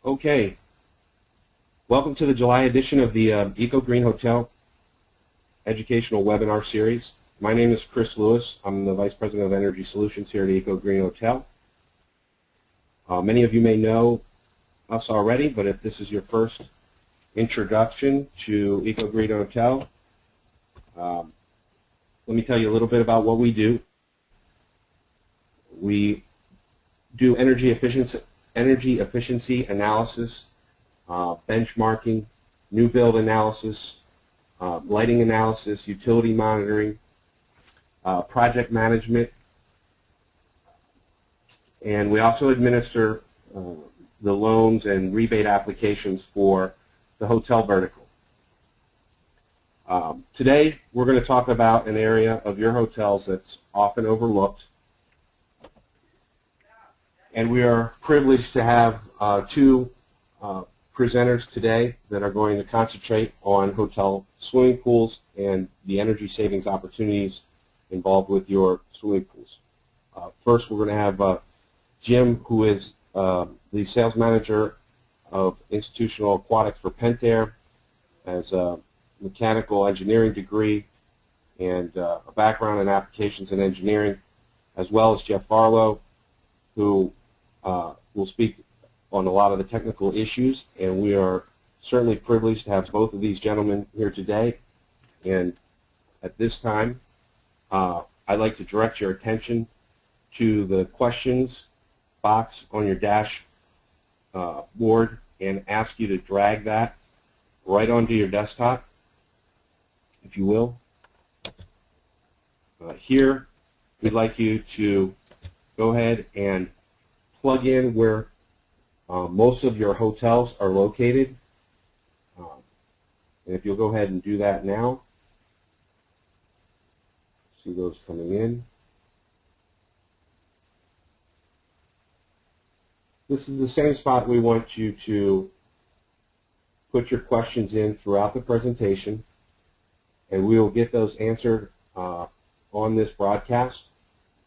Okay, welcome to the July edition of the EcoGreenHotel Educational Webinar Series. My name is Chris Lewis. I'm the Vice President of Energy Solutions here at EcoGreenHotel. Many of you may know us already, but if this is your first introduction to EcoGreenHotel, let me tell you a little bit about what we do. We do energy efficiency analysis, benchmarking, new build analysis, lighting analysis, utility monitoring, project management, and we also administer the loans and rebate applications for the hotel vertical. Today we're going to talk about an area of your hotels that's often overlooked, and we are privileged to have two presenters today that are going to concentrate on hotel swimming pools and the energy savings opportunities involved with your swimming pools. First, we're going to have Jim, who is the sales manager of institutional aquatics for Pentair, has a mechanical engineering degree and a background in applications and engineering, as well as Jeff Farlow, who will speak on a lot of the technical issues, and we are certainly privileged to have both of these gentlemen here today. And at this time, I'd like to direct your attention to the questions box on your dash board and ask you to drag that right onto your desktop, if you will. Here, we'd like you to go ahead and plug in where most of your hotels are located. And if you'll go ahead and do that now, see those coming in. This is the same spot we want you to put your questions in throughout the presentation, and we will get those answered on this broadcast.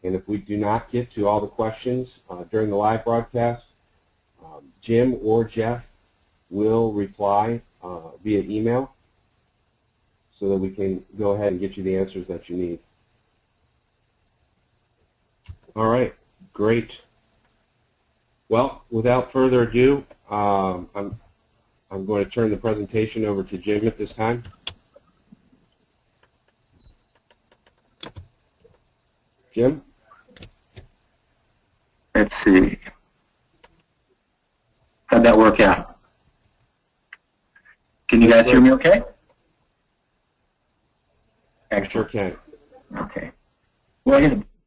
And if we do not get to all the questions during the live broadcast, Jim or Jeff will reply via email so that we can go ahead and get you the answers that you need. All right, great. Well, without further ado, I'm going to turn the presentation over to Jim at this time. Jim? Let's see. How'd that work out? Can you guys hear me okay? I sure can. Okay. Well,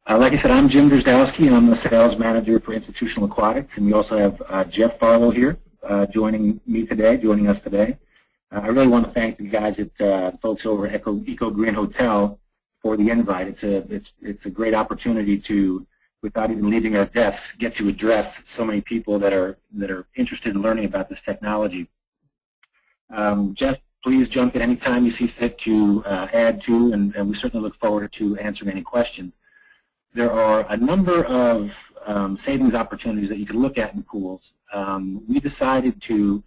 like I said, I'm Jim Drozdowski, and I'm the sales manager for Institutional Aquatics, and we also have Jeff Farlow here joining us today. I really want to thank the guys at folks over at EcoGreenHotel for the invite. It's a great opportunity to, without even leaving our desks, get to address so many people that are interested in learning about this technology. Jeff, please jump in any time you see fit to add to, and we certainly look forward to answering any questions. There are a number of savings opportunities that you can look at in pools. We decided to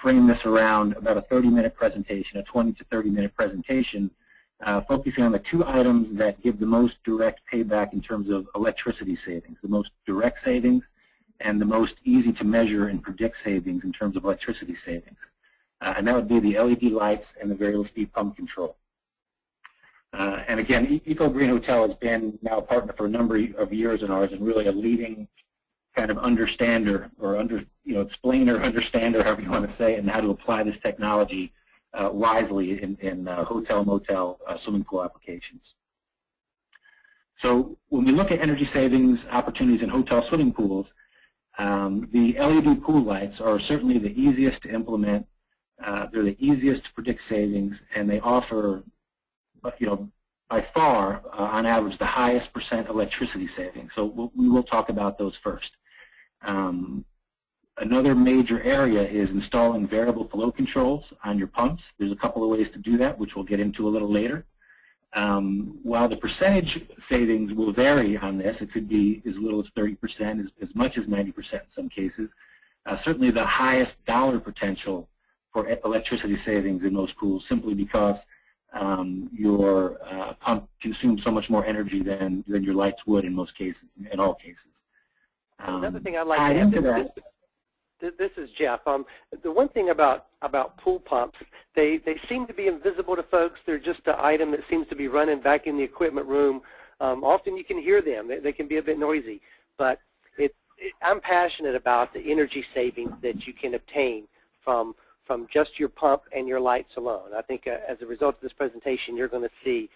frame this around about a 30-minute presentation, a 20 to 30-minute presentation, focusing on the two items that give the most direct payback in terms of electricity savings, the most direct savings and the most easy to measure and predict savings in terms of electricity savings. And that would be the LED lights and the variable speed pump control. And again, EcoGreenHotel has been now a partner for a number of years in ours, and really a leading kind of understander or explainer, understander, however you want to say it, and how to apply this technology wisely in hotel, motel, swimming pool applications. So when we look at energy savings opportunities in hotel swimming pools, the LED pool lights are certainly the easiest to implement. They're the easiest to predict savings, and they offer, by far, on average, the highest % electricity savings. So we will talk about those first. Another major area is installing variable flow controls on your pumps. There's a couple of ways to do that, which we'll get into a little later. While the percentage savings will vary on this, it could be as little as 30%, as much as 90% in some cases. certainly the highest dollar potential for electricity savings in most pools, simply because your pump consumes so much more energy than your lights would in most cases, in all cases. Another thing I'd like to add, this is Jeff. The one thing about pool pumps, they seem to be invisible to folks. They're just an item that seems to be running back in the equipment room. Often you can hear them. They can be a bit noisy, but I'm passionate about the energy savings that you can obtain from just your pump and your lights alone. I think as a result of this presentation, you're going to see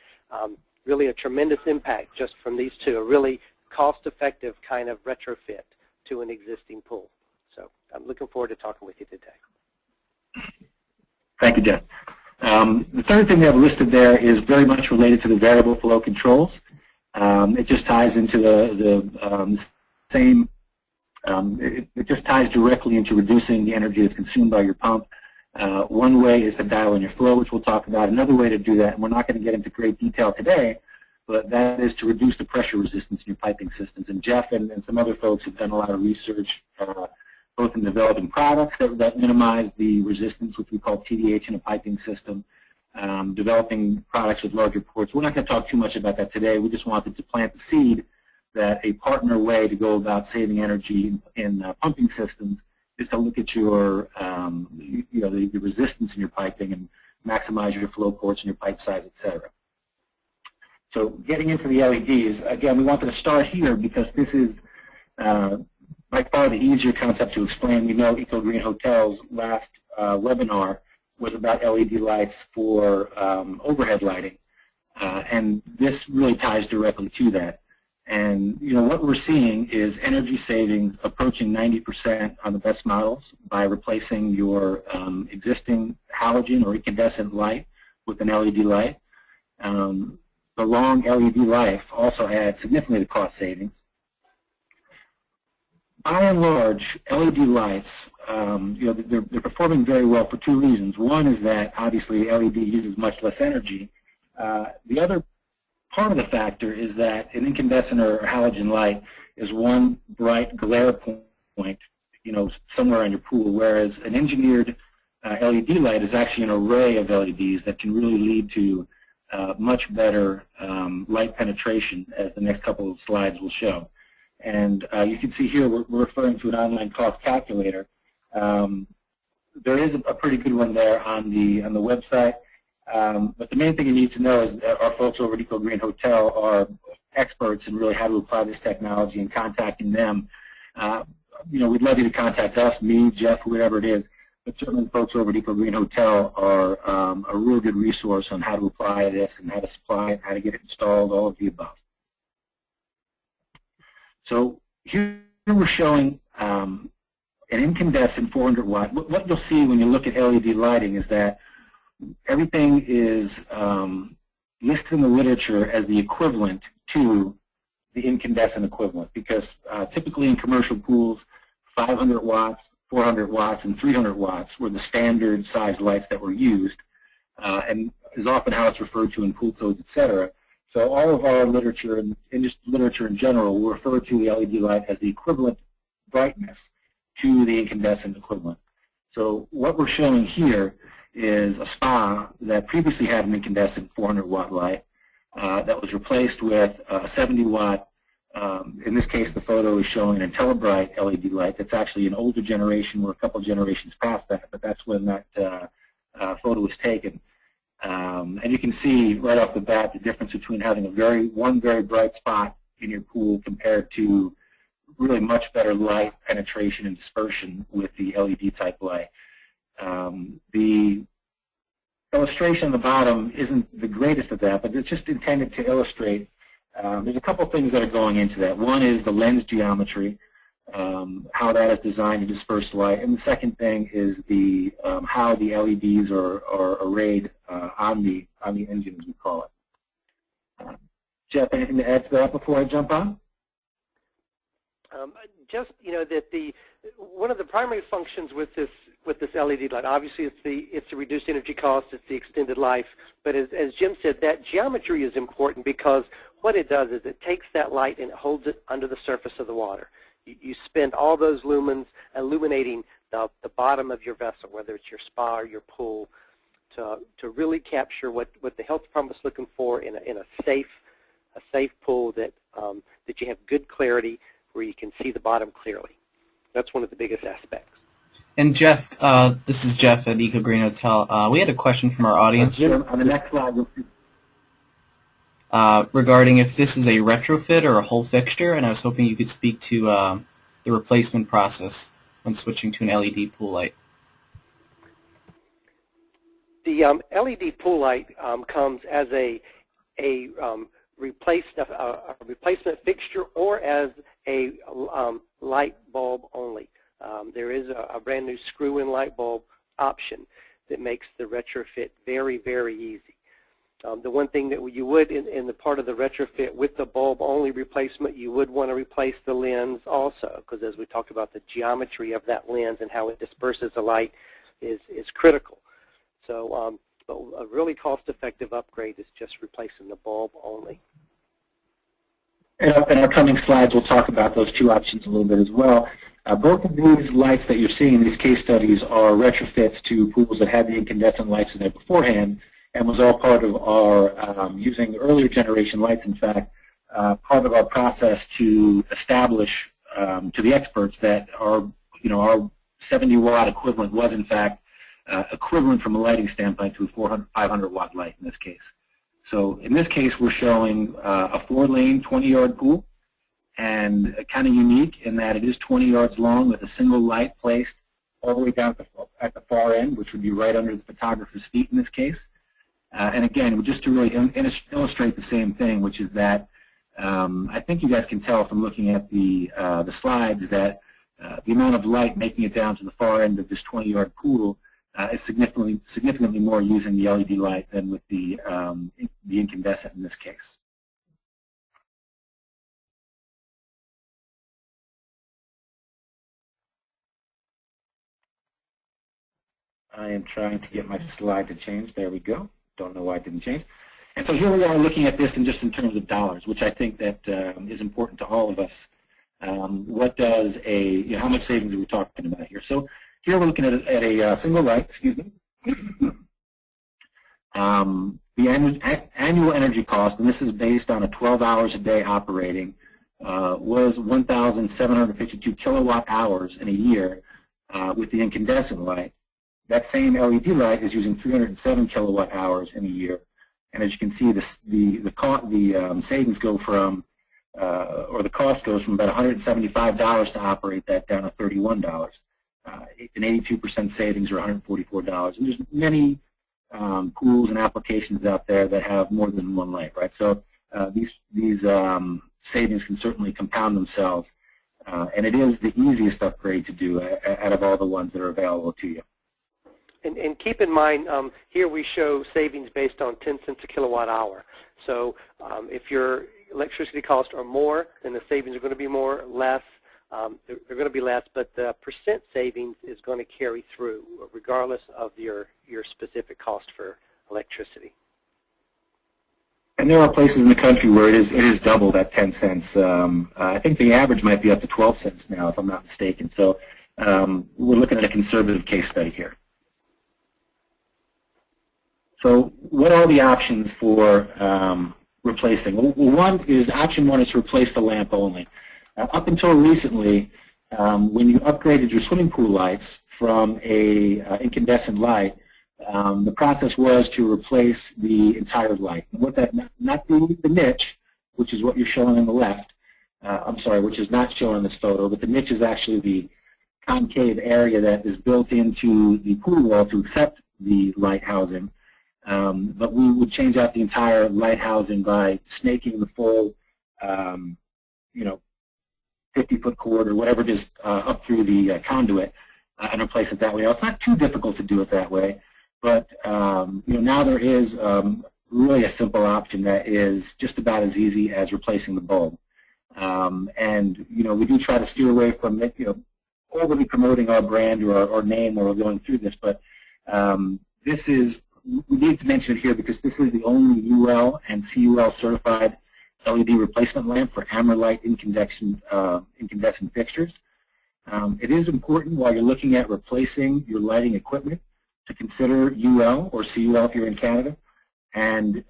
really a tremendous impact just from these two, a really cost-effective kind of retrofit to an existing pool. So I'm looking forward to talking with you today. Thank you, Jeff. The third thing we have listed there is very much related to the variable flow controls. It just ties into the same, it just ties directly into reducing the energy that's consumed by your pump. One way is to dial in your flow, which we'll talk about. Another way to do that, and we're not going to get into great detail today, but that is to reduce the pressure resistance in your piping systems. And Jeff and some other folks have done a lot of research, both in developing products that minimize the resistance, which we call TDH in a piping system, developing products with larger ports. We're not going to talk too much about that today. We just wanted to plant the seed that a partner way to go about saving energy in pumping systems is to look at your, the resistance in your piping and maximize your flow ports and your pipe size, etc. So getting into the LEDs, again, we wanted to start here because this is by far the easier concept to explain. We know EcoGreenHotel's last webinar was about LED lights for overhead lighting, and this really ties directly to that. And what we're seeing is energy savings approaching 90% on the best models by replacing your existing halogen or incandescent light with an LED light. The long LED life also adds significantly to cost savings. By and large, LED lights, they're performing very well for two reasons. One is that obviously LED uses much less energy. The other part of the factor is that an incandescent or halogen light is one bright glare point, somewhere on your pool, whereas an engineered LED light is actually an array of LEDs that can really lead to much better light penetration, as the next couple of slides will show. And you can see here we're referring to an online cost calculator. There is a pretty good one there on the website. But the main thing you need to know is that our folks over at EcoGreenHotel are experts in really how to apply this technology, and contacting them. We'd love you to contact us, me, Jeff, whoever it is, but certainly the folks over at EcoGreenHotel are a real good resource on how to apply this and how to supply it, how to get it installed, all of the above. So here we're showing an incandescent 400 watt. What you'll see when you look at LED lighting is that everything is listed in the literature as the equivalent to the incandescent equivalent, because typically in commercial pools, 500 watts, 400 watts, and 300 watts were the standard size lights that were used, and is often how it's referred to in pool codes, etc. So all of our literature, and just literature in general, will refer to the LED light as the equivalent brightness to the incandescent equivalent. So what we're showing here is a spa that previously had an incandescent 400 watt light that was replaced with a 70 watt, in this case the photo is showing an IntelliBright LED light that's actually an older generation. We're a couple generations past that, but that's when that photo was taken. And you can see right off the bat the difference between having one very bright spot in your pool compared to really much better light penetration and dispersion with the LED type light. The illustration on the bottom isn't the greatest of that, but it's just intended to illustrate. There's a couple things that are going into that. One is the lens geometry, how that is designed to disperse light, and the second thing is the how the LEDs are arrayed on the engine, as we call it. Jeff, anything to add to that before I jump on? Just that one of the primary functions with this LED light, obviously it's to reduce energy costs, it's the extended life, but as Jim said, that geometry is important because what it does is it takes that light and it holds it under the surface of the water. you spend all those lumens illuminating the bottom of your vessel, whether it's your spa or your pool, to really capture what the health department's looking for in a safe pool that you have good clarity where you can see the bottom clearly. That's one of the biggest aspects. And Jeff, this is Jeff at EcoGreenHotel. We had a question from our audience. Jim, on the next slide, regarding if this is a retrofit or a whole fixture, and I was hoping you could speak to the replacement process when switching to an LED pool light. The LED pool light comes as a replacement fixture or as a light bulb only. There is a brand new screw-in light bulb option that makes the retrofit very, very easy. The one thing that you would, in the part of the retrofit with the bulb-only replacement, you would want to replace the lens also, because as we talked about, the geometry of that lens and how it disperses the light is critical. So a really cost-effective upgrade is just replacing the bulb only. In our coming slides, we'll talk about those two options a little bit as well. Both of these lights that you're seeing, these case studies, are retrofits to pools that had the incandescent lights in there beforehand, and was all part of our, using earlier generation lights, in fact, part of our process to establish to the experts that our 70-watt equivalent was, in fact, equivalent from a lighting standpoint to a 500-watt light in this case. So in this case, we're showing a 4-lane, 20-yard pool, and kind of unique in that it is 20 yards long with a single light placed all the way down at the far end, which would be right under the photographer's feet in this case. And again, just to really illustrate the same thing, which is that I think you guys can tell from looking at the slides that the amount of light making it down to the far end of this 20-yard pool is significantly more using the LED light than with the incandescent in this case. I am trying to get my slide to change. There we go. Don't know why it didn't change. And so here we are looking at this in just in terms of dollars, which I think that is important to all of us. What does how much savings are we talking about here? So here we're looking at a single light, excuse me. The annual energy cost, and this is based on a 12 hours a day operating, was 1,752 kilowatt hours in a year with the incandescent light. That same LED light is using 307 kilowatt hours in a year, and as you can see, the savings go from, or the cost goes from about $175 to operate that down to $31. An 82% savings, or $144. And there's many pools and applications out there that have more than one light, right? So these savings can certainly compound themselves, and it is the easiest upgrade to do out of all the ones that are available to you. And keep in mind, here we show savings based on 10 cents a kilowatt hour. So if your electricity costs are more, then the savings are going to be more, less. They're going to be less, but the percent savings is going to carry through regardless of your specific cost for electricity. And there are places in the country where it is double that 10 cents. I think the average might be up to 12 cents now, if I'm not mistaken. So we're looking at a conservative case study here. So what are the options for replacing? Well, option one is to replace the lamp only. Up until recently, when you upgraded your swimming pool lights from a incandescent light, the process was to replace the entire light. And what that, not the niche, which is what you're showing on the left, I'm sorry, which is not shown in this photo, but the niche is actually the concave area that is built into the pool wall to accept the light housing. But we would change out the entire light housing by snaking the full, 50-foot cord or whatever it is up through the conduit and replace it that way. Now, it's not too difficult to do it that way, but now there is really a simple option that is just about as easy as replacing the bulb. And we do try to steer away from it, overly promoting our brand or our name while we're going through this, but we need to mention it here because this is the only UL and CUL certified LED replacement lamp for AmberLite incandescent fixtures. It is important while you're looking at replacing your lighting equipment to consider UL or CUL if you're in Canada. And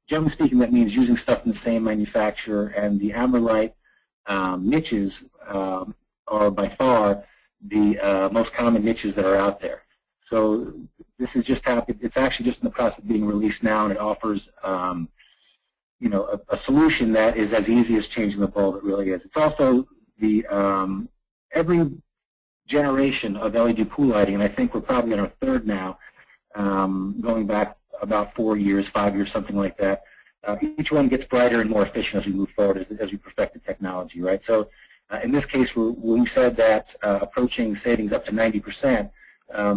generally speaking, that means using stuff from the same manufacturer, and the AmberLite niches are by far the most common niches that are out there. So this is just happened. It's actually just in the process of being released now, and it offers you know, a solution that is as easy as changing the bulb. It really is. It's also the every generation of LED pool lighting, and I think we're probably on our third now, going back about 4 years, 5 years, something like that. Each one gets brighter and more efficient as we move forward, as we perfect the technology, right? So in this case, we said that approaching savings up to 90%,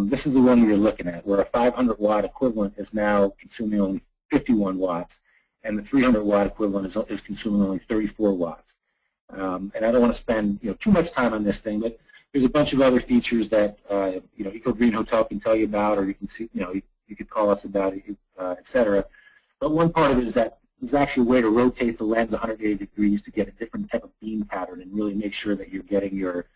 this is the one we are looking at, where a 500-watt equivalent is now consuming only 51 watts, and the 300-watt equivalent is consuming only 34 watts. And I don't want to spend too much time on this thing, but there's a bunch of other features that EcoGreenHotel can tell you about, or you can see, you could call us about it, et cetera. But one part of it is that there's actually a way to rotate the lens 180 degrees to get a different type of beam pattern and really make sure that you're getting your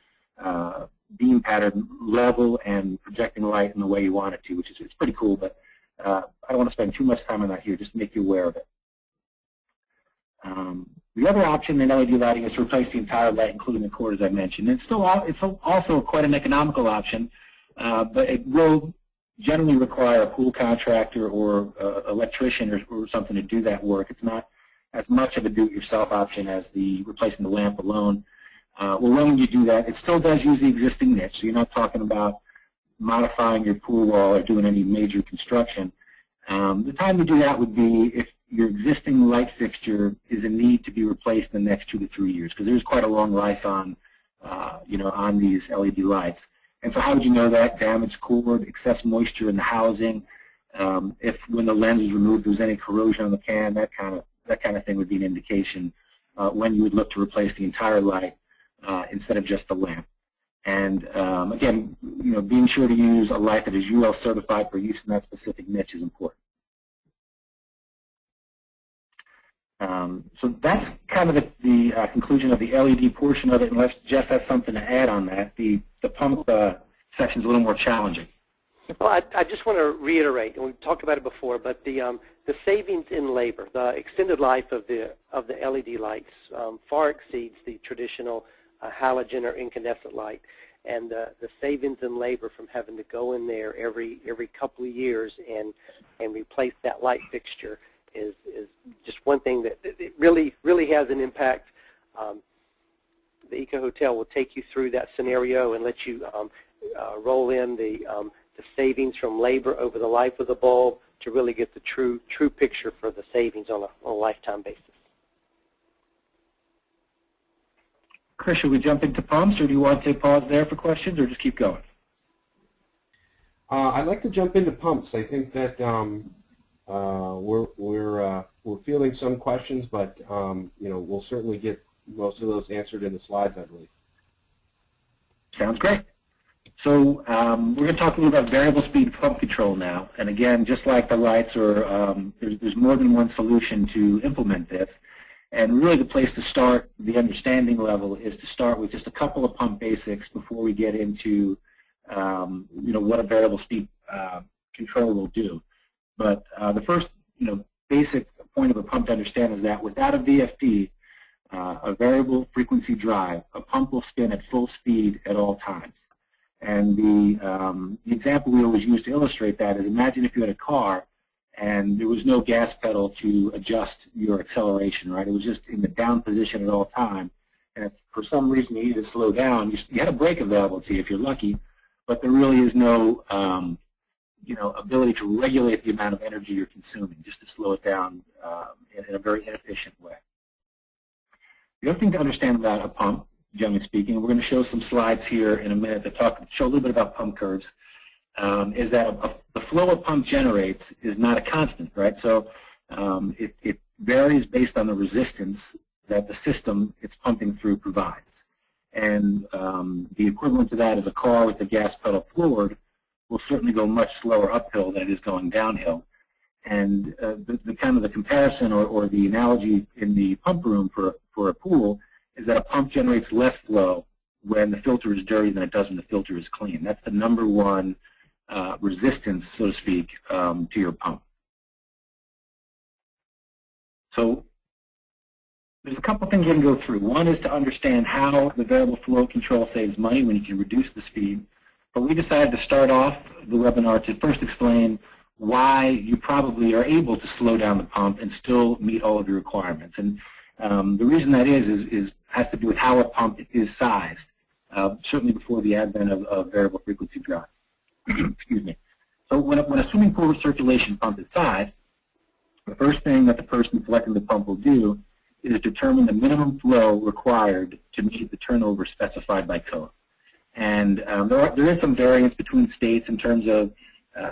beam pattern level and projecting light in the way you want it to, which is it's pretty cool. But I don't want to spend too much time on that here, just to make you aware of it. The other option in LED lighting is to replace the entire light, including the cord, as I mentioned. It's also quite an economical option, but it will generally require a pool contractor or electrician or something to do that work. It's not as much of a do-it-yourself option as the replacing the lamp alone. Well, when you do that, it still does use the existing niche, so you're not talking about modifying your pool wall or doing any major construction. The time to do that would be if your existing light fixture is in need to be replaced in the next 2 to 3 years, because there's quite a long life on, on these LED lights. And so how would you know that? Damaged cord, excess moisture in the housing, if when the lens is removed there's any corrosion on the can, that kind of thing would be an indication when you would look to replace the entire light instead of just the lamp. And again, being sure to use a light that is UL certified for use in that specific niche is important. So that's kind of the conclusion of the LED portion of it, unless Jeff has something to add on that. The pump section is a little more challenging. Well, I just want to reiterate, and we've talked about it before, but the savings in labor, the extended life of the LED lights far exceeds the traditional halogen or incandescent light, and the savings in labor from having to go in there every couple of years and replace that light fixture is just one thing that it really has an impact. The EcoHotel will take you through that scenario and let you roll in the savings from labor over the life of the bulb to really get the true picture for the savings on a lifetime basis. Chris, should we jump into pumps, or do you want to pause there for questions, or just keep going? I'd like to jump into pumps. I think that we're fielding some questions, but we'll certainly get most of those answered in the slides, I believe. Sounds great. So we're going to talk a little about variable speed pump control now. And again, just like the lights, there's more than one solution to implement this. And really the place to start, the understanding level, is to start with just a couple of pump basics before we get into what a variable speed control will do. But the first basic point of a pump to understand is that without a VFD, a variable frequency drive, a pump will spin at full speed at all times. And the example we always use to illustrate that is, imagine if you had a car and there was no gas pedal to adjust your acceleration, right? It was just in the down position at all time. And if for some reason you needed to slow down, you had a brake available to you if you're lucky, but there really is no ability to regulate the amount of energy you're consuming, just to slow it down in a very inefficient way. The other thing to understand about a pump, generally speaking, and we're going to show some slides here in a minute that show a little bit about pump curves, is that the flow a pump generates is not a constant, right? So it varies based on the resistance that the system it's pumping through provides. And the equivalent to that is a car with the gas pedal floored will certainly go much slower uphill than it is going downhill. And the kind of the comparison or the analogy in the pump room for a pool is that a pump generates less flow when the filter is dirty than it does when the filter is clean. That's the number one resistance, so to speak, to your pump. So there's a couple things we can go through. One is to understand how the variable flow control saves money when you can reduce the speed. But we decided to start off the webinar to first explain why you probably are able to slow down the pump and still meet all of your requirements. And the reason that has to do with how a pump is sized, certainly before the advent of variable frequency drops. Excuse me. So when a swimming pool recirculation pump is sized, the first thing that the person selecting the pump will do is determine the minimum flow required to meet the turnover specified by code. And there is some variance between states in terms of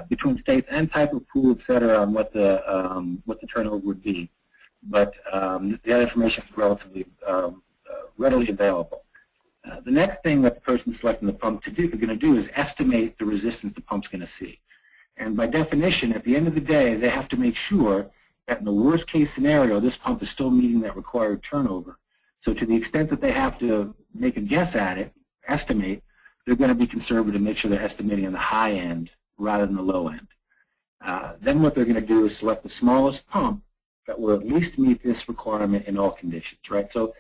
between states and type of pool, et cetera, on what the turnover would be. But the information is relatively readily available. The next thing that the person selecting the pump is going to do is estimate the resistance the pump's going to see. And by definition, at the end of the day, they have to make sure that in the worst case scenario, this pump is still meeting that required turnover. So to the extent that they have to make a guess at it, estimate, they're going to be conservative, make sure they're estimating on the high end rather than the low end. Then what they're going to do is select the smallest pump that will at least meet this requirement in all conditions, right? So,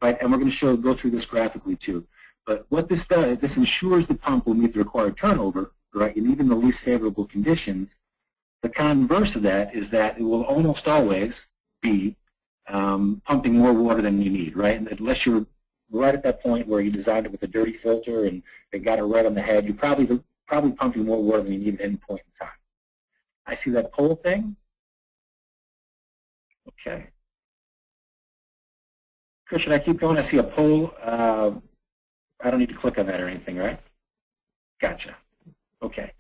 and we're going to go through this graphically too. But what this does, this ensures the pump will meet the required turnover, right, and even the least favorable conditions. The converse of that is that it will almost always be pumping more water than you need, right? And unless you're right at that point where you designed it with a dirty filter and they got it right on the head, you're probably pumping more water than you need at any point in time. I see that poll thing. Okay. Chris, should I keep going? I see a poll. I don't need to click on that or anything, right? Gotcha. Okay.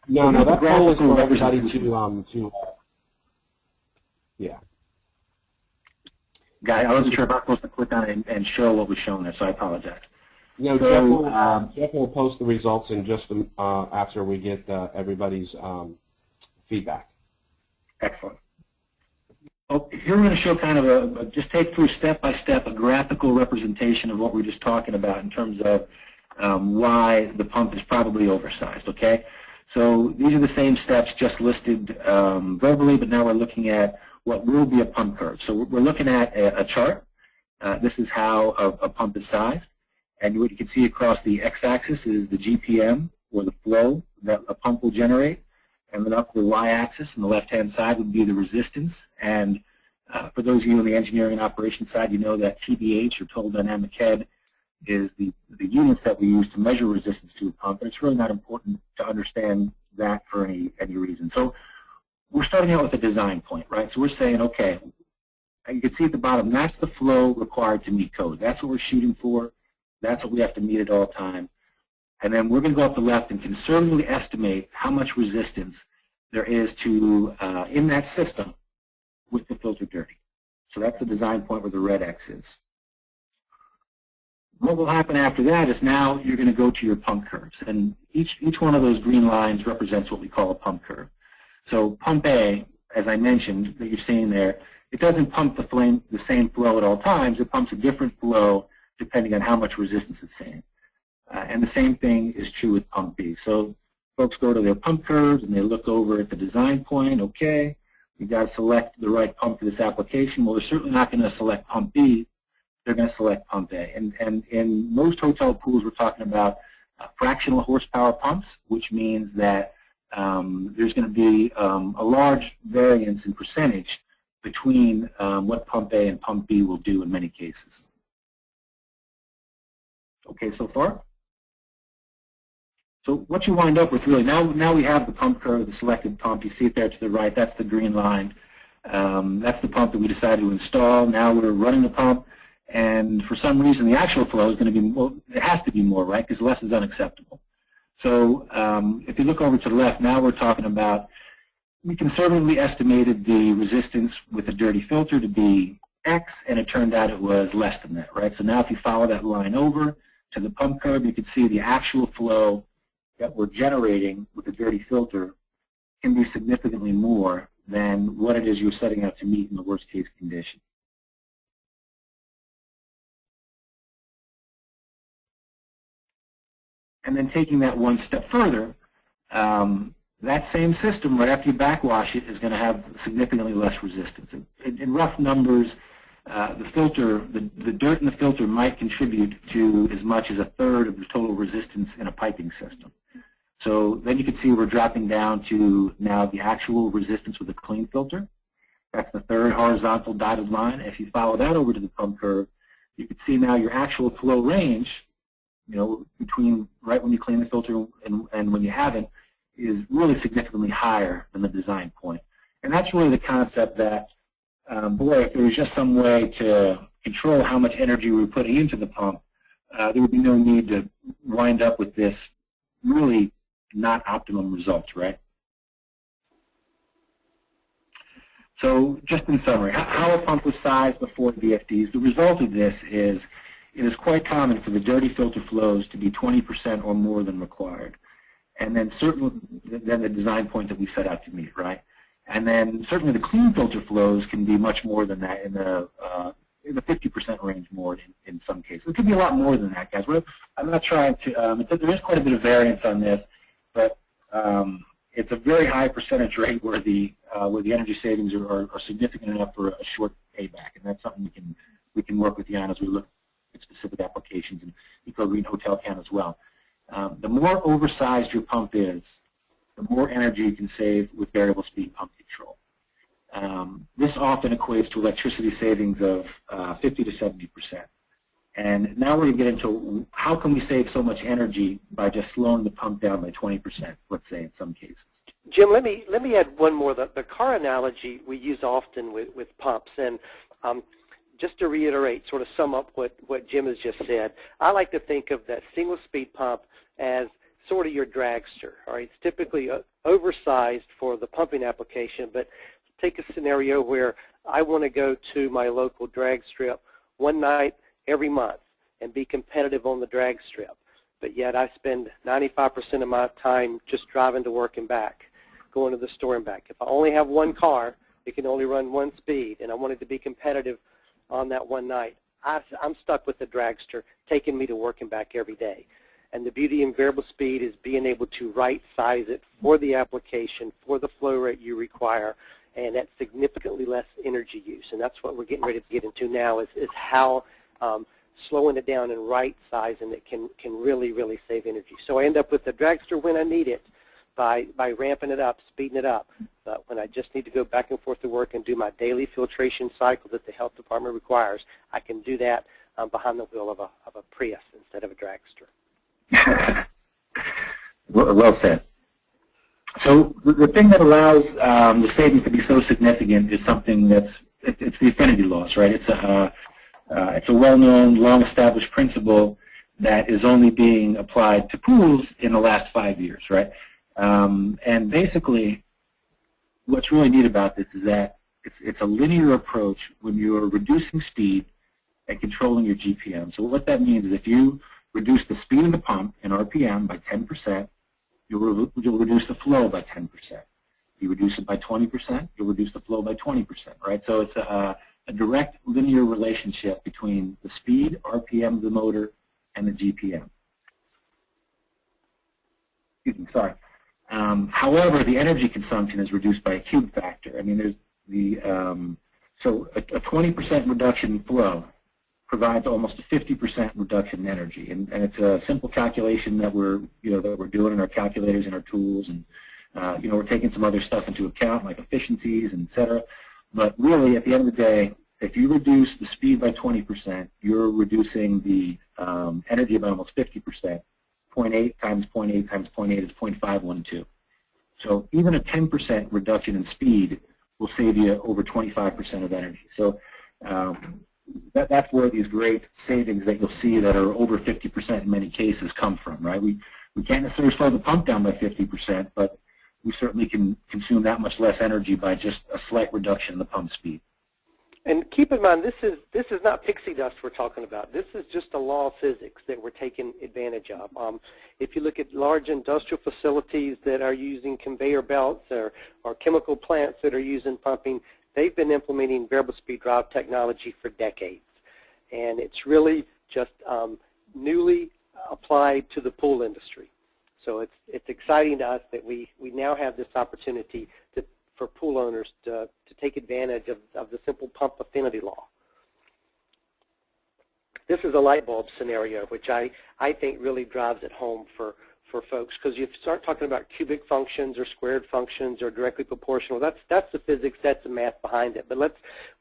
No, that poll is for everybody to yeah. Guy, I wasn't sure if I was supposed to click on it and show what was shown there, so I apologize. No, so, Jeff will post the results in just after we get everybody's feedback. Excellent. Oh, here we're going to show kind of just take through step by step a graphical representation of what we're just talking about in terms of why the pump is probably oversized, okay? So these are the same steps just listed verbally, but now we're looking at what will be a pump curve. So we're looking at a chart. This is how a pump is sized. And what you can see across the x-axis is the GPM, or the flow that a pump will generate. And then up the y-axis on the left-hand side would be the resistance. And for those of you on the engineering and operations side, you know that TBH, or total dynamic head, is the units that we use to measure resistance to a pump. And it's really not important to understand that for any reason. So we're starting out with a design point, right? So we're saying, okay, you can see at the bottom, that's the flow required to meet code. That's what we're shooting for. That's what we have to meet at all times. And then we're going to go up the left and conservatively estimate how much resistance there is to in that system with the filter dirty. So that's the design point where the red X is. What will happen after that is now you're going to go to your pump curves. And each one of those green lines represents what we call a pump curve. So pump A, as I mentioned, that you're seeing there, it doesn't pump the same flow at all times. It pumps a different flow depending on how much resistance it's seeing. And the same thing is true with pump B. So folks go to their pump curves and they look over at the design point. Okay, you've got to select the right pump for this application. Well, they're certainly not going to select pump B. They're going to select pump A. And in most hotel pools, we're talking about fractional horsepower pumps, which means that there's going to be a large variance in percentage between what pump A and pump B will do in many cases. Okay, so far? So what you wind up with really, now we have the pump curve, the selected pump. You see it there to the right. That's the green line. That's the pump that we decided to install. Now we're running the pump, and for some reason the actual flow is going to be, well, it has to be more, right, because less is unacceptable. So if you look over to the left, now we're talking about, we conservatively estimated the resistance with a dirty filter to be X, and it turned out it was less than that, right? So now if you follow that line over to the pump curve, you can see the actual flow that we're generating with a dirty filter can be significantly more than what it is you're setting out to meet in the worst case condition. And then taking that one step further, that same system, right after you backwash it, is going to have significantly less resistance. In rough numbers, the dirt in the filter might contribute to as much as 1/3 of the total resistance in a piping system. So then you can see we're dropping down to now the actual resistance with a clean filter. That's the third horizontal dotted line. If you follow that over to the pump curve, you can see now your actual flow range, between right when you clean the filter and when you haven't, is really significantly higher than the design point. And that's really the concept that, boy, if there was just some way to control how much energy we were putting into the pump, there would be no need to wind up with this really not optimum results, right? So just in summary, how a pump was sized before VFDs, the result of this is it is quite common for the dirty filter flows to be 20% or more than required. And then certainly than the design point that we set out to meet, right? And then certainly the clean filter flows can be much more than that in the 50% range more in some cases. It could be a lot more than that, guys. I'm not trying to, there is quite a bit of variance on this, but it's a very high percentage rate where the energy savings are significant enough for a short payback, and that's something we can work with you on as we look at specific applications, and EcoGreenHotel can as well. The more oversized your pump is, the more energy you can save with variable speed pump control. This often equates to electricity savings of 50 to 70%. And now we're going to get into how can we save so much energy by just slowing the pump down by 20%, let's say in some cases. Jim, let me add one more. The car analogy we use often with pumps, and just to reiterate, sort of sum up what Jim has just said, I like to think of that single-speed pump as sort of your dragster. All right, it's typically oversized for the pumping application, but take a scenario where I want to go to my local drag strip one night every month and be competitive on the drag strip, but yet I spend 95% of my time just driving to work and back, going to the store and back. If I only have one car, it can only run one speed, and I wanted to be competitive on that one night. I'm stuck with the dragster taking me to work and back every day. And the beauty in variable speed is being able to right-size it for the application, for the flow rate you require, and that's significantly less energy use. And that's what we're getting ready to get into now is how slowing it down and right-sizing it can really, really save energy. So I end up with the dragster when I need it by ramping it up, speeding it up. But when I just need to go back and forth to work and do my daily filtration cycle that the health department requires, I can do that behind the wheel of a Prius instead of a dragster. Well said. So the thing that allows the savings to be so significant is something it's the affinity loss, right? It's a well-known, long-established principle that is only being applied to pools in the last 5 years, right? And basically, what's really neat about this is that it's a linear approach when you're reducing speed and controlling your GPM. So what that means is if you reduce the speed of the pump in RPM by 10%, you'll reduce the flow by 10%. If you reduce it by 20%, you'll reduce the flow by 20%, right? So it's a direct linear relationship between the speed, RPM of the motor, and the GPM. Excuse me, sorry. However, the energy consumption is reduced by a cube factor. I mean, there's so a 20% reduction in flow provides almost a 50% reduction in energy, and it's a simple calculation that we're doing in our calculators and our tools, and we're taking some other stuff into account like efficiencies and et cetera. But really, at the end of the day, if you reduce the speed by 20%, you're reducing the energy by almost 50%. 0.8 times 0.8 times 0.8 is 0.512. So even a 10% reduction in speed will save you over 25% of energy. So that's where these great savings that you'll see that are over 50% in many cases come from, right? We can't necessarily slow the pump down by 50%, but we certainly can consume that much less energy by just a slight reduction in the pump speed. And keep in mind, this is not pixie dust we're talking about. This is just a law of physics that we're taking advantage of. If you look at large industrial facilities that are using conveyor belts or chemical plants that are using pumping, they've been implementing variable speed drive technology for decades. And it's really just newly applied to the pool industry. So it's exciting to us that we now have this opportunity for pool owners to take advantage of the simple pump affinity law. This is a light bulb scenario, which I think really drives it home for folks, because you start talking about cubic functions or squared functions or directly proportional. That's the physics, that's the math behind it. But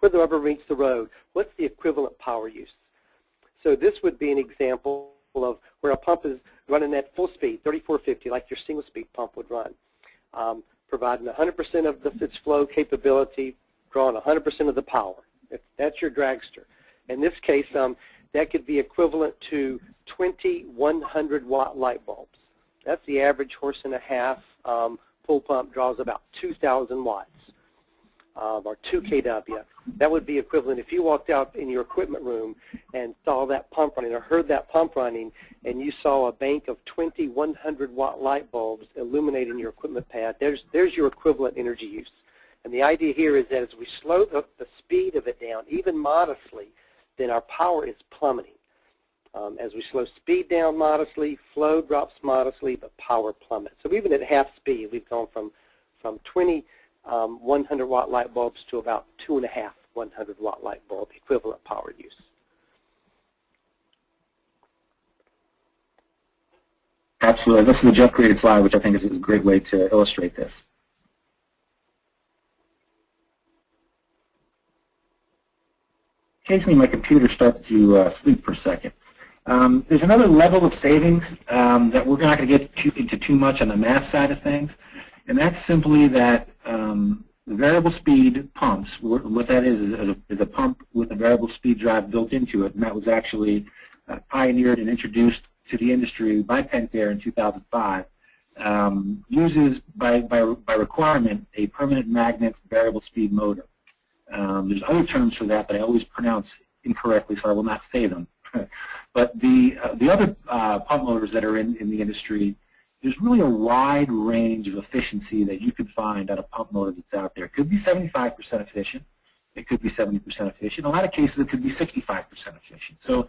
where the rubber meets the road, what's the equivalent power use? So this would be an example of where a pump is running at full speed, 3450, like your single speed pump would run. Providing 100% of its flow capability, drawing 100% of the power. That's your dragster. In this case, that could be equivalent to 20 100-watt light bulbs. That's the average horse and a half pool pump draws about 2,000 watts or 2 kW. That would be equivalent if you walked out in your equipment room and saw that pump running or heard that pump running and you saw a bank of 20 100-watt light bulbs illuminating your equipment pad. There's your equivalent energy use. And the idea here is that as we slow the speed of it down, even modestly, then our power is plummeting. As we slow speed down modestly, flow drops modestly, but power plummets. So even at half speed, we've gone from 20 100-watt light bulbs to about 2.5 100-watt light bulb equivalent power use. Absolutely. This is the Jeff created slide, which I think is a great way to illustrate this. Occasionally my computer starts to sleep for a second. There's another level of savings that we're not going to get into too much on the math side of things, and that's simply that the variable speed pumps, what that is a pump with a variable speed drive built into it, and that was actually pioneered and introduced to the industry by Pentair in 2005, uses by requirement a permanent magnet variable speed motor. There's other terms for that I always pronounce incorrectly, so I will not say them. But the other pump motors that are in the industry, there's really a wide range of efficiency that you could find on a pump motor that's out there. It could be 75% efficient. It could be 70% efficient. In a lot of cases, it could be 65% efficient. So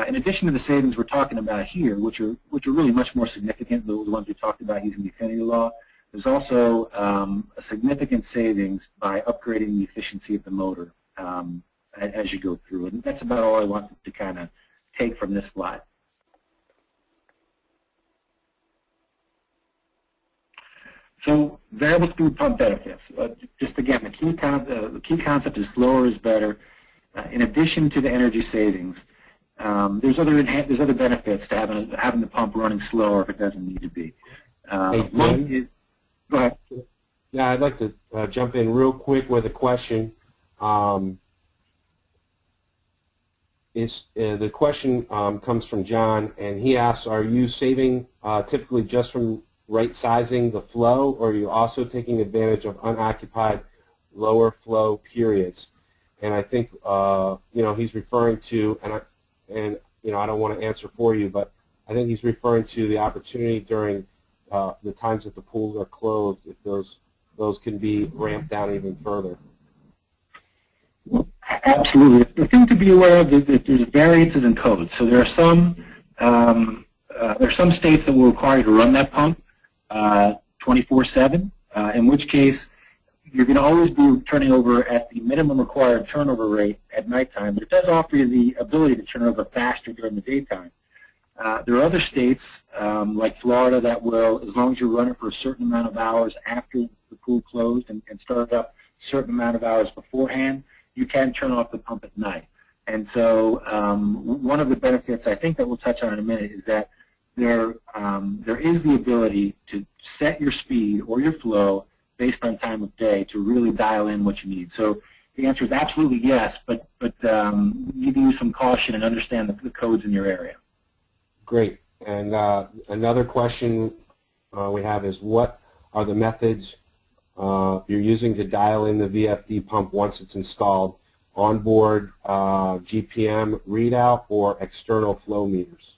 in addition to the savings we're talking about here, which are really much more significant than the ones we talked about using the affinity law, there's also a significant savings by upgrading the efficiency of the motor as you go through. And that's about all I wanted to kind of take from this slide. So variable speed pump benefits. Just again, the key concept is slower is better. In addition to the energy savings, there's other benefits to having the pump running slower if it doesn't need to be. Hey, Jim? Go ahead. Yeah, I'd like to jump in real quick with a question. The question comes from John, and he asks, are you saving typically just from right-sizing the flow, or are you also taking advantage of unoccupied lower flow periods? And I think he's referring to, and I don't want to answer for you, but I think he's referring to the opportunity during the times that the pools are closed, if those can be ramped down even further. Absolutely. The thing to be aware of is that there's variances in codes. So there are some states that will require you to run that pump 24/7, in which case you're going to always be turning over at the minimum required turnover rate at nighttime, but it does offer you the ability to turn over faster during the daytime. There are other states, like Florida, that will, as long as you run it for a certain amount of hours after the pool closed and started up a certain amount of hours beforehand, you can turn off the pump at night. And so one of the benefits I think that we'll touch on in a minute is that there is the ability to set your speed or your flow based on time of day to really dial in what you need. So the answer is absolutely yes, but you need to use some caution and understand the codes in your area. Great. And another question we have is, what are the methods you're using to dial in the VFD pump once it's installed? onboard GPM readout or external flow meters.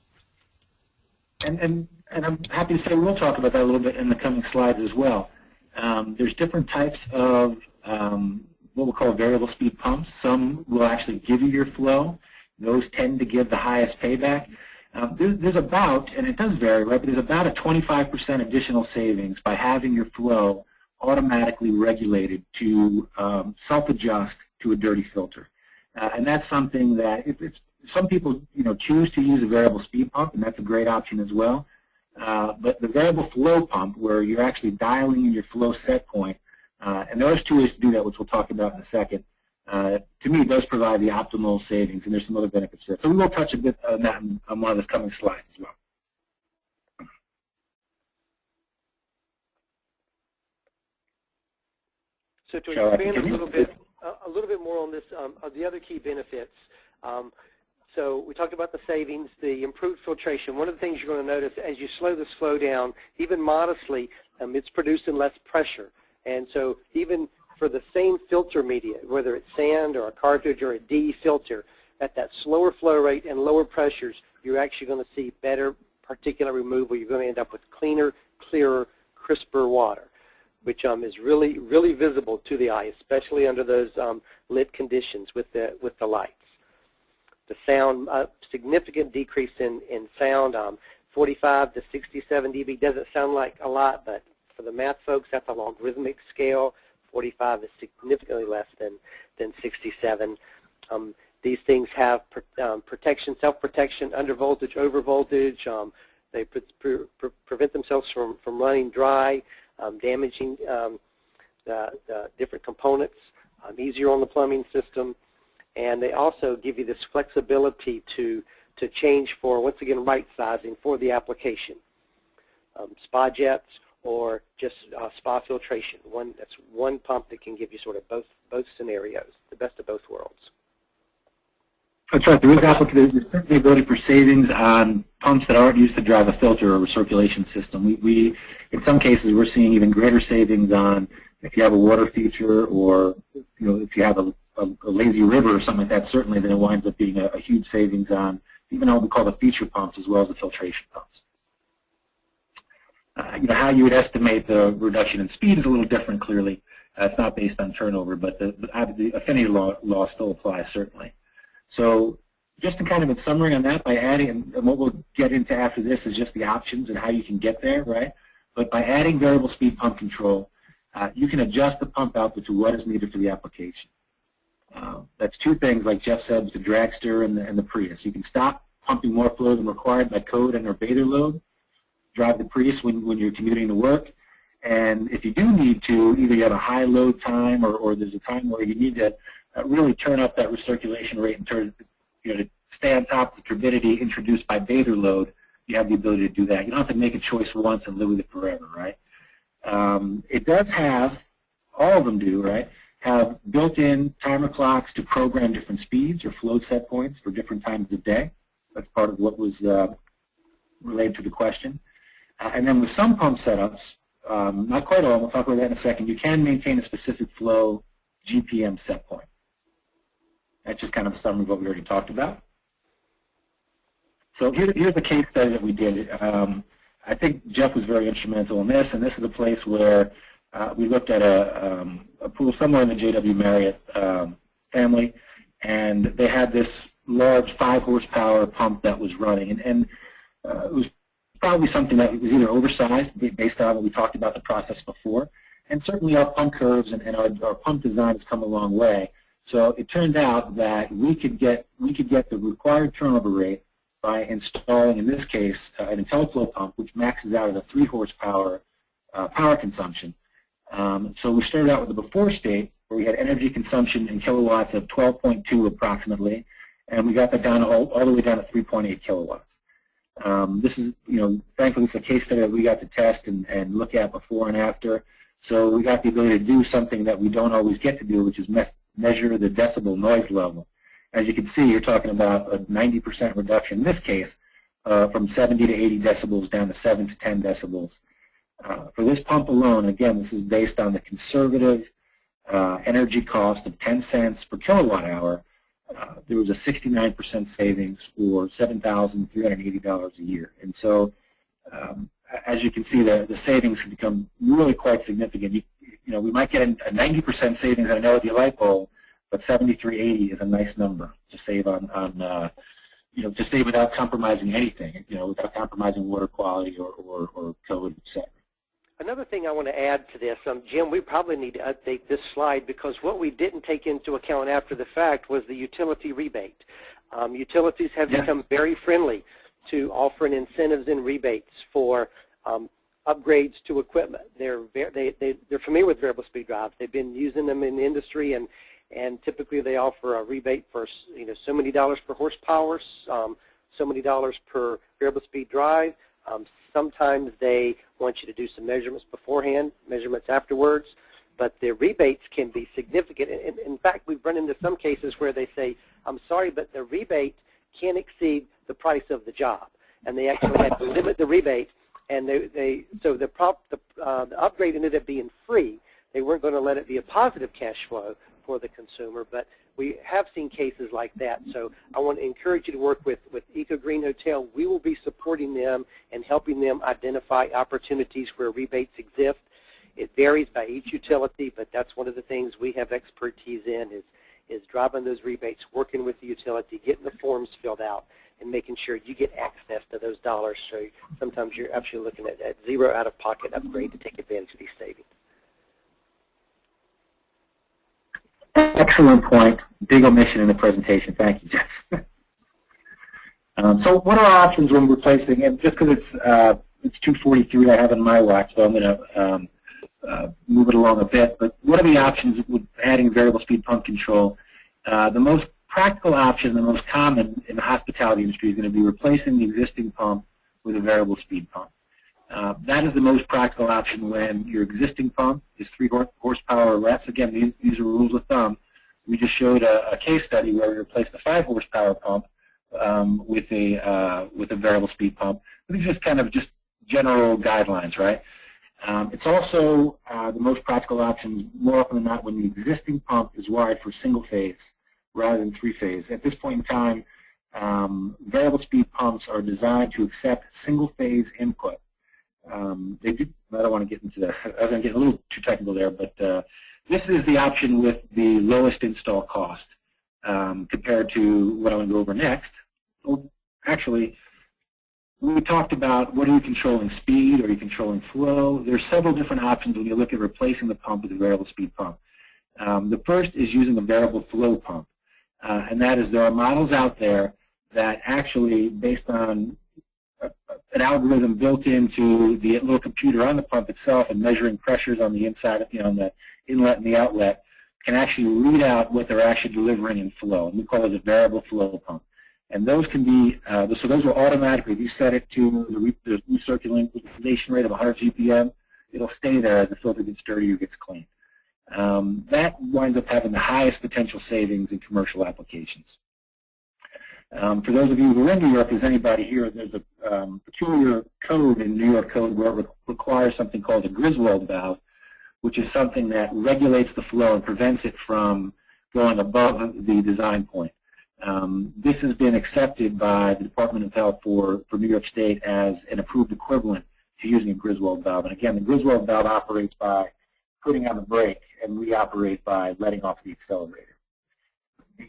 And I'm happy to say we'll talk about that a little bit in the coming slides as well. There's different types of what we'll call variable speed pumps. Some will actually give you your flow. Those tend to give the highest payback. There's about, and it does vary, right, but there's about a 25% additional savings by having your flow automatically regulated to self-adjust to a dirty filter. And that's something that some people choose to use a variable speed pump, and that's a great option as well. But the variable flow pump, where you're actually dialing in your flow set point, and there's two ways to do that, which we'll talk about in a second, to me does provide the optimal savings, and there's some other benefits there. So we will touch a bit on that on one of the coming slides as well. So to expand a little bit more on this, the other key benefits. So we talked about the savings, the improved filtration. One of the things you're going to notice as you slow this flow down, even modestly, it's producing less pressure. And so even for the same filter media, whether it's sand or a cartridge or a D filter, at that slower flow rate and lower pressures, you're actually going to see better particulate removal. You're going to end up with cleaner, clearer, crisper water, which is really, really visible to the eye, especially under those lit conditions with the lights. The sound, significant decrease in sound, 45 to 67 dB doesn't sound like a lot, but for the math folks, that's a logarithmic scale. 45 is significantly less than 67. These things have protection, self-protection, under voltage, over voltage. They prevent themselves from running dry, damaging the different components, easier on the plumbing system. And they also give you this flexibility to change for, once again, right sizing for the application. Spa jets or just spa filtration. That's one pump that can give you sort of both scenarios, the best of both worlds. That's right. There is certainly the ability for savings on pumps that aren't used to drive a filter or a recirculation system. We in some cases, we're seeing even greater savings on if you have a water feature, or if you have a lazy river or something like that. Certainly, then it winds up being a huge savings on even what we call the feature pumps as well as the filtration pumps. How you would estimate the reduction in speed is a little different. Clearly, it's not based on turnover, but the affinity law still applies certainly. So just in summary on that, by adding, and what we'll get into after this is just the options and how you can get there, right? But by adding variable speed pump control, you can adjust the pump output to what is needed for the application. That's two things, like Jeff said, with the dragster and the Prius. You can stop pumping more flow than required by code and or bather load, drive the Prius when you're commuting to work. And if you do need to, either you have a high load time or there's a time where you need to really turn up that recirculation rate and to stay on top of the turbidity introduced by bather load, you have the ability to do that. You don't have to make a choice once and live with it forever, right? It does have, all of them do, right, have built-in timer clocks to program different speeds or flow set points for different times of day. That's part of what was related to the question. And then with some pump setups, not quite all, we'll talk about that in a second, you can maintain a specific flow GPM set point. That's just kind of a summary of what we already talked about. So here's a case study that we did. I think Jeff was very instrumental in this, and this is a place where we looked at a pool somewhere in the JW Marriott family, and they had this large 5-horsepower pump that was running, and it was probably something that was either oversized based on what we talked about the process before, and certainly our pump curves and our pump design has come a long way. So it turned out that we could get the required turnover rate by installing, in this case, an IntelliFlow pump, which maxes out at a 3-horsepower power consumption. So we started out with the before state, where we had energy consumption in kilowatts of 12.2 approximately, and we got that down all the way down to 3.8 kilowatts. This is, thankfully, it's a case study that we got to test and look at before and after. So we got the ability to do something that we don't always get to do, which is measure the decibel noise level. As you can see, you're talking about a 90% reduction in this case, from 70 to 80 decibels down to 7 to 10 decibels. For this pump alone, again, this is based on the conservative energy cost of 10 cents per kilowatt hour, there was a 69% savings or $7,380 a year. And so, as you can see, the savings can become really quite significant. You know, we might get a 90% savings on an LED light bulb, but 7380 is a nice number to save on you know, to save without compromising anything, you know, without compromising water quality or code, etc. Another thing I want to add to this, Jim, we probably need to update this slide because what we didn't take into account after the fact was the utility rebate. Utilities have become very friendly to offering incentives and rebates for upgrades to equipment. They're familiar with variable speed drives. They've been using them in the industry, and typically they offer a rebate for, you know, so many dollars per horsepower, so many dollars per variable speed drive. Sometimes they want you to do some measurements beforehand, measurements afterwards, but the rebates can be significant. In fact, we've run into some cases where they say, I'm sorry, but the rebate can't exceed the price of the job. And they actually had to limit the rebate, and so the upgrade ended up being free. They weren't going to let it be a positive cash flow for the consumer, but we have seen cases like that. So I want to encourage you to work with EcoGreenHotel. We will be supporting them and helping them identify opportunities where rebates exist. It varies by each utility, but that's one of the things we have expertise in is driving those rebates, working with the utility, getting the forms filled out, and making sure you get access to those dollars. So sometimes you're actually looking at zero out-of-pocket upgrade to take advantage of these savings. Excellent point. Big omission in the presentation. Thank you, Jeff. So what are our options when replacing, and just because it's 2:43 I have on my watch, so I'm going to move it along a bit, but what are the options with adding variable speed pump control? The most practical option, the most common in the hospitality industry, is going to be replacing the existing pump with a variable speed pump. That is the most practical option when your existing pump is 3 horsepower or less. Again, these are rules of thumb. We just showed a case study where we replaced a 5 horsepower pump with a variable speed pump. These are just kind of just general guidelines, right? It's also the most practical options more often than not when the existing pump is wired for single phase rather than 3-phase. At this point in time, variable speed pumps are designed to accept single phase input. They do, I don't want to get into that. I'm going to get a little too technical there, but this is the option with the lowest install cost compared to what I'm going to go over next. Well, actually, we talked about what are you controlling, speed, are you controlling flow? There's several different options when you look at replacing the pump with a variable speed pump. The first is using a variable flow pump, and that is there are models out there that actually, based on an algorithm built into the little computer on the pump itself and measuring pressures on the inside, on the inlet and the outlet, can actually read out what they're actually delivering in flow. And we call it a variable flow pump. And those can be, so those will automatically, if you set it to the recirculation rate of 100 GPM, it'll stay there as the filter gets dirty or gets clean. That winds up having the highest potential savings in commercial applications. For those of you who are in New York, if there's anybody here, there's a peculiar code in New York code where it requires something called a Griswold valve, which is something that regulates the flow and prevents it from going above the design point. This has been accepted by the Department of Health for New York State as an approved equivalent to using a Griswold valve. And again, the Griswold valve operates by putting on the brake, and we operate by letting off the accelerator.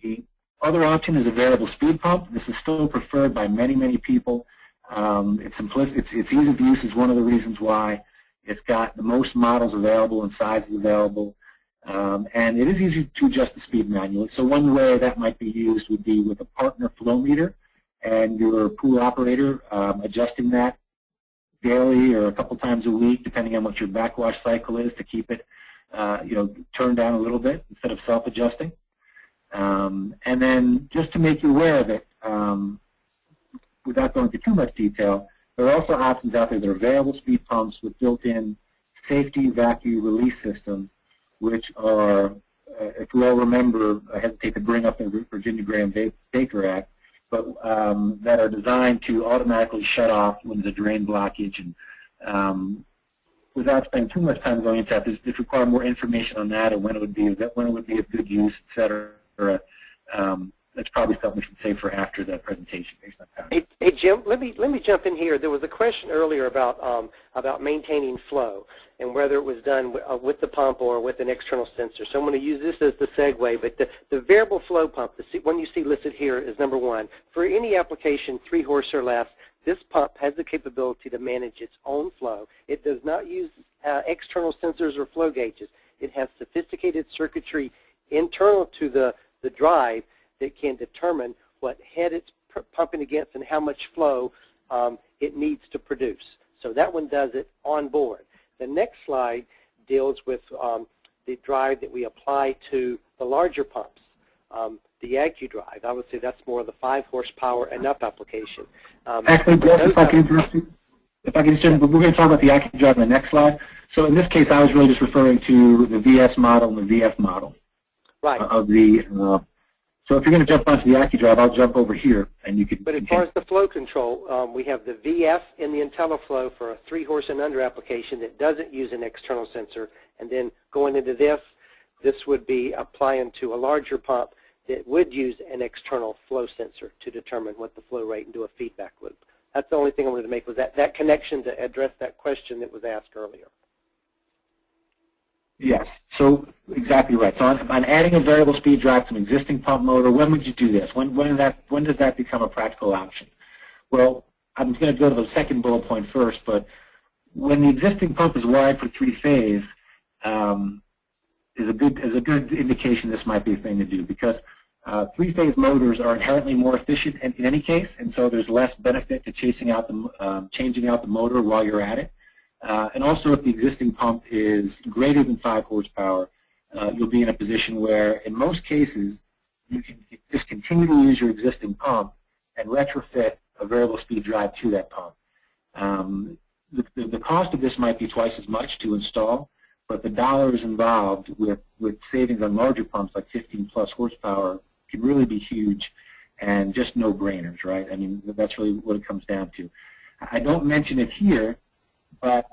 The other option is a variable speed pump. This is still preferred by many, many people. It's simplistic. Its ease of use is one of the reasons why. It's got the most models available and sizes available. And it is easy to adjust the speed manually. So one way that might be used would be with a partner flow meter and your pool operator adjusting that daily or a couple times a week, depending on what your backwash cycle is, to keep it turned down a little bit instead of self-adjusting. And then just to make you aware of it, without going into too much detail, there are also options out there that are variable speed pumps with built-in safety vacuum release systems, which are, if you all remember, I hesitate to bring up the Virginia Graham-Baker Act, but that are designed to automatically shut off when there's a drain blockage and without spending too much time going into that, if you require more information on that, or when it would be of good use, et cetera, that's probably something we should save for after the presentation based on time. Hey Jim, let me jump in here. There was a question earlier about maintaining flow and whether it was done with the pump or with an external sensor. So I'm going to use this as the segue. But the variable flow pump, the one you see listed here, is number one. For any application, 3 horse or less, this pump has the capability to manage its own flow. It does not use external sensors or flow gauges. It has sophisticated circuitry internal to the drive that can determine what head it's pumping against and how much flow it needs to produce. So that one does it on board. The next slide deals with the drive that we apply to the larger pumps, the AccuDrive. I would say that's more of the 5 horsepower and up application. Actually, Jeff, if I can interrupt you, we're going to talk about the AccuDrive on the next slide. So in this case, I was really just referring to the VS model and the VF model. Right. Of the so if you're going to jump onto the AccuDrive, I'll jump over here, and you can. But as far as the flow control, we have the VF in the IntelliFlow for a 3 horse and under application that doesn't use an external sensor, and then going into this would be applying to a larger pump that would use an external flow sensor to determine what the flow rate and do a feedback loop. That's the only thing I wanted to make was that connection to address that question that was asked earlier. Yes, so exactly right. So on adding a variable speed drive to an existing pump motor, when would you do this? When does that become a practical option? Well, I'm going to go to the second bullet point first, but when the existing pump is wired for 3-phase, is a good indication this might be a thing to do, because 3-phase motors are inherently more efficient in any case, and so there's less benefit to changing out the motor while you're at it. And also, if the existing pump is greater than 5 horsepower, you'll be in a position where, in most cases, you can just continue to use your existing pump and retrofit a variable speed drive to that pump. The cost of this might be twice as much to install, but the dollars involved with savings on larger pumps like 15+ horsepower can really be huge and just no-brainers, right? I mean, that's really what it comes down to. I don't mention it here, but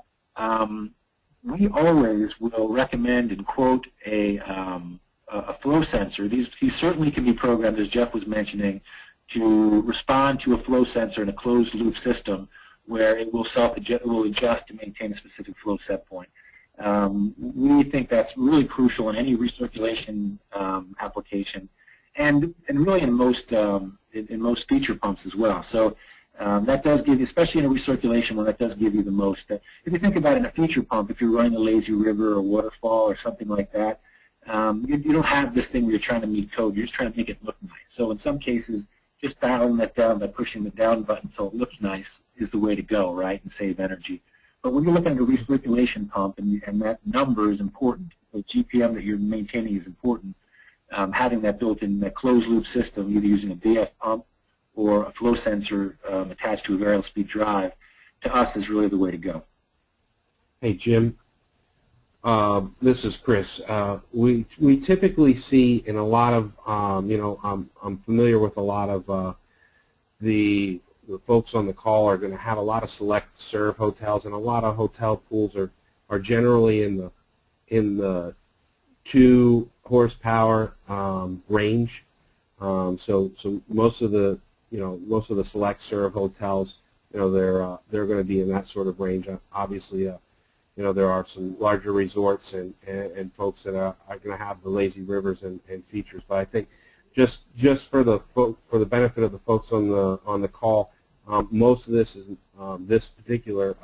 we always will recommend and quote a flow sensor. These certainly can be programmed, as Jeff was mentioning, to respond to a flow sensor in a closed-loop system where it will adjust to maintain a specific flow set point. We think that's really crucial in any recirculation application, and really in most feature pumps as well. So that does give you, especially in a recirculation one, that does give you the most. If you think about it in a feature pump, if you're running a lazy river or waterfall or something like that, you don't have this thing where you're trying to meet code. You're just trying to make it look nice. So in some cases, just dialing that down by pushing the down button until it looks nice is the way to go, right, and save energy. But when you're looking at a recirculation pump, and that number is important, the GPM that you're maintaining is important, having that built in that closed-loop system, either using a VF pump or a flow sensor attached to a variable speed drive, to us is really the way to go. Hey, Jim. This is Chris. We typically see in a lot of, I'm familiar with a lot of the folks on the call are going to have a lot of select serve hotels, and a lot of hotel pools are generally in the 2 horsepower range. So most of the select serve hotels, they're going to be in that sort of range. Obviously, there are some larger resorts and folks that are going to have the lazy rivers and features. But I think just for the benefit of the folks on the call, most of this is this particular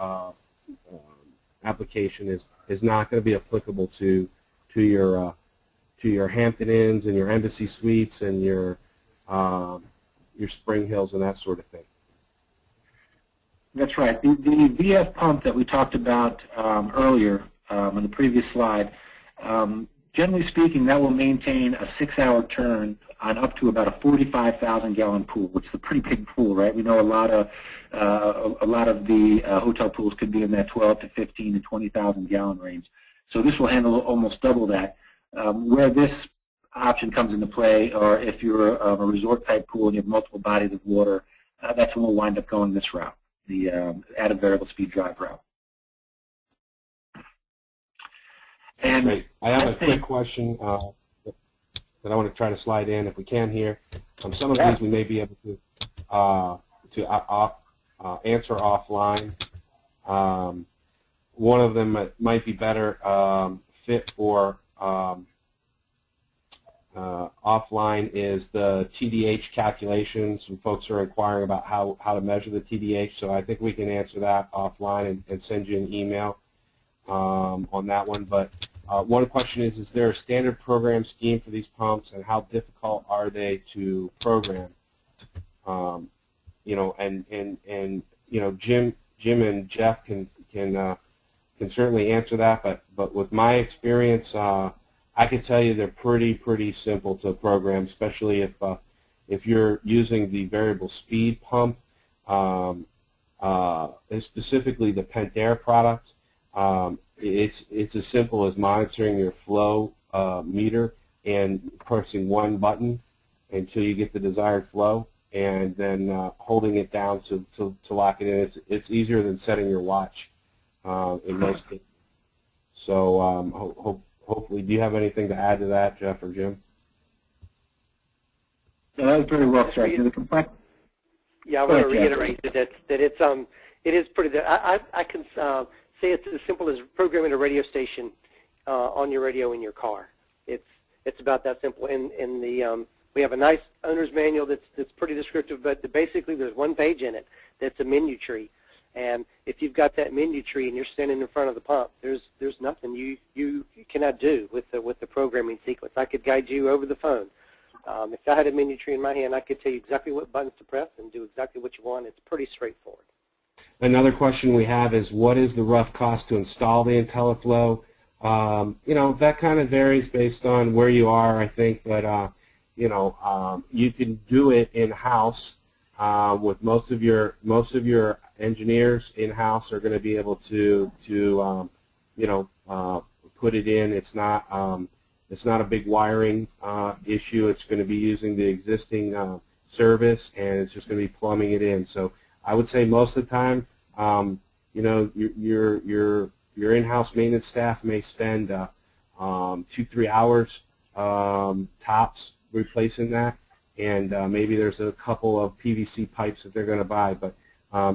application is not going to be applicable to your Hampton Inns and your Embassy Suites and your Spring Hills and that sort of thing. That's right. The VF pump that we talked about earlier on the previous slide, generally speaking, that will maintain a 6-hour turn on up to about a 45,000-gallon pool, which is a pretty big pool, right? We know a lot of the hotel pools could be in that 12 to 15 to 20,000-gallon range. So this will handle almost double that. Where this option comes into play, or if you're a resort-type pool and you have multiple bodies of water, that's when we'll wind up going this route, the add a variable speed drive route. And great. I have a quick question that I want to try to slide in if we can here. Some of these we may be able to answer offline. One of them might be better fit for offline is the TDH calculation. Some folks are inquiring about how to measure the TDH, so I think we can answer that offline and send you an email on that one. But one question is there a standard program scheme for these pumps, and how difficult are they to program? You know, and you know, Jim and Jeff can certainly answer that. But with my experience, I can tell you they're pretty simple to program, especially if you're using the variable speed pump, specifically the Pentair product. It's as simple as monitoring your flow meter and pressing one button until you get the desired flow, and then holding it down to lock it in. It's easier than setting your watch in most cases. So hopefully, do you have anything to add to that, Jeff or Jim? No, that was very well said. Yeah, I want to reiterate that it is pretty. I can say it's as simple as programming a radio station on your radio in your car. It's about that simple. We have a nice owner's manual that's pretty descriptive, but basically there's one page in it that's a menu tree. And if you've got that menu tree and you're standing in front of the pump, there's nothing you cannot do with the programming sequence. I could guide you over the phone. If I had a menu tree in my hand, I could tell you exactly what buttons to press and do exactly what you want. It's pretty straightforward. Another question we have is, what is the rough cost to install the IntelliFlow? You know, that kind of varies based on where you are, I think, but you know, you can do it in-house. With most of your engineers in-house are going to be able to you know, put it in. It's not a big wiring issue. It's going to be using the existing service, and it's just going to be plumbing it in. So I would say most of the time, you know, your in-house maintenance staff may spend 2-3 hours tops replacing that. And maybe there's a couple of PVC pipes that they're going to buy. But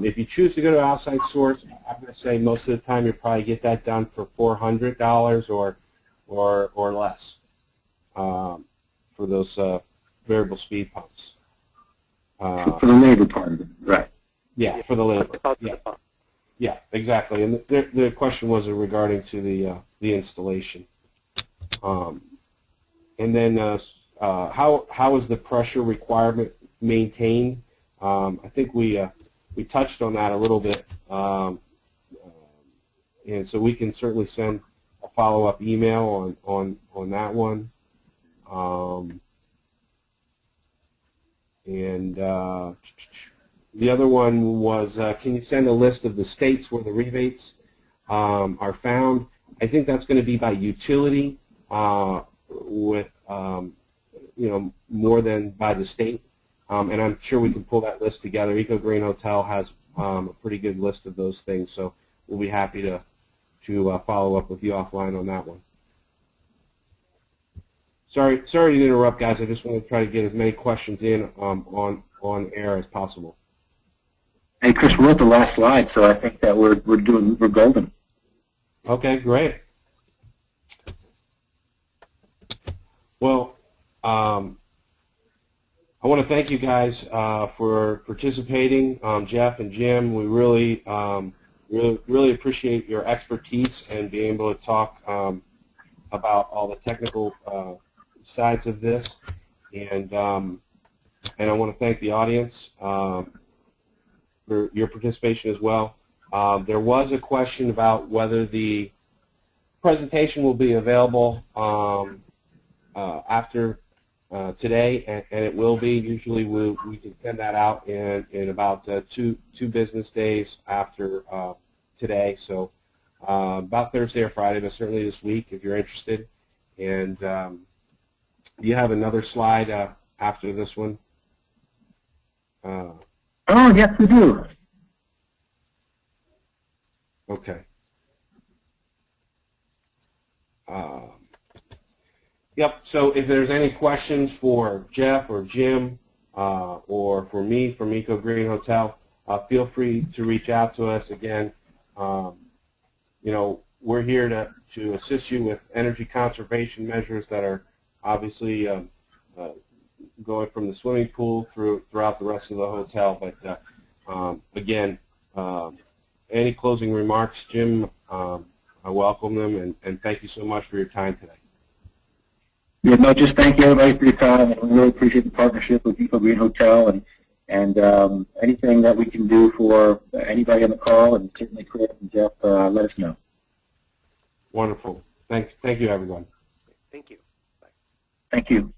if you choose to go to an outside source, I'm going to say most of the time you'll probably get that done for $400 or less for those variable speed pumps. For the labor part of it, right? Yeah, for the labor. Yeah, exactly. And the question was regarding to the installation. And then. How is the pressure requirement maintained? I think we touched on that a little bit, and so we can certainly send a follow-up email on that one. And the other one was, can you send a list of the states where the rebates are found? I think that's going to be by utility with you know, more than by the state, and I'm sure we can pull that list together. EcoGreenHotel has a pretty good list of those things, so we'll be happy to follow up with you offline on that one. Sorry to interrupt, guys. I just want to try to get as many questions in on air as possible. Hey, Chris, we're at the last slide, so I think that we're golden. Okay, great. Well, I want to thank you guys for participating, Jeff and Jim. We really appreciate your expertise and being able to talk about all the technical sides of this. And I want to thank the audience for your participation as well. There was a question about whether the presentation will be available after today, and it will be. Usually we can send that out in about two business days after today, so about Thursday or Friday, but certainly this week if you're interested. And do you have another slide after this one? Oh, yes, we do. Okay. Yep, so if there's any questions for Jeff or Jim or for me from EcoGreenHotel, feel free to reach out to us. Again, you know, we're here to assist you with energy conservation measures that are obviously going from the swimming pool throughout the rest of the hotel. But again, any closing remarks, Jim? I welcome them, and thank you so much for your time today. Yeah, no, just thank you everybody for your time, and we really appreciate the partnership with EcoGreenHotel, and anything that we can do for anybody on the call, and certainly Chris and Jeff, let us know. Wonderful. Thank you, everyone. Thank you. Bye. Thank you.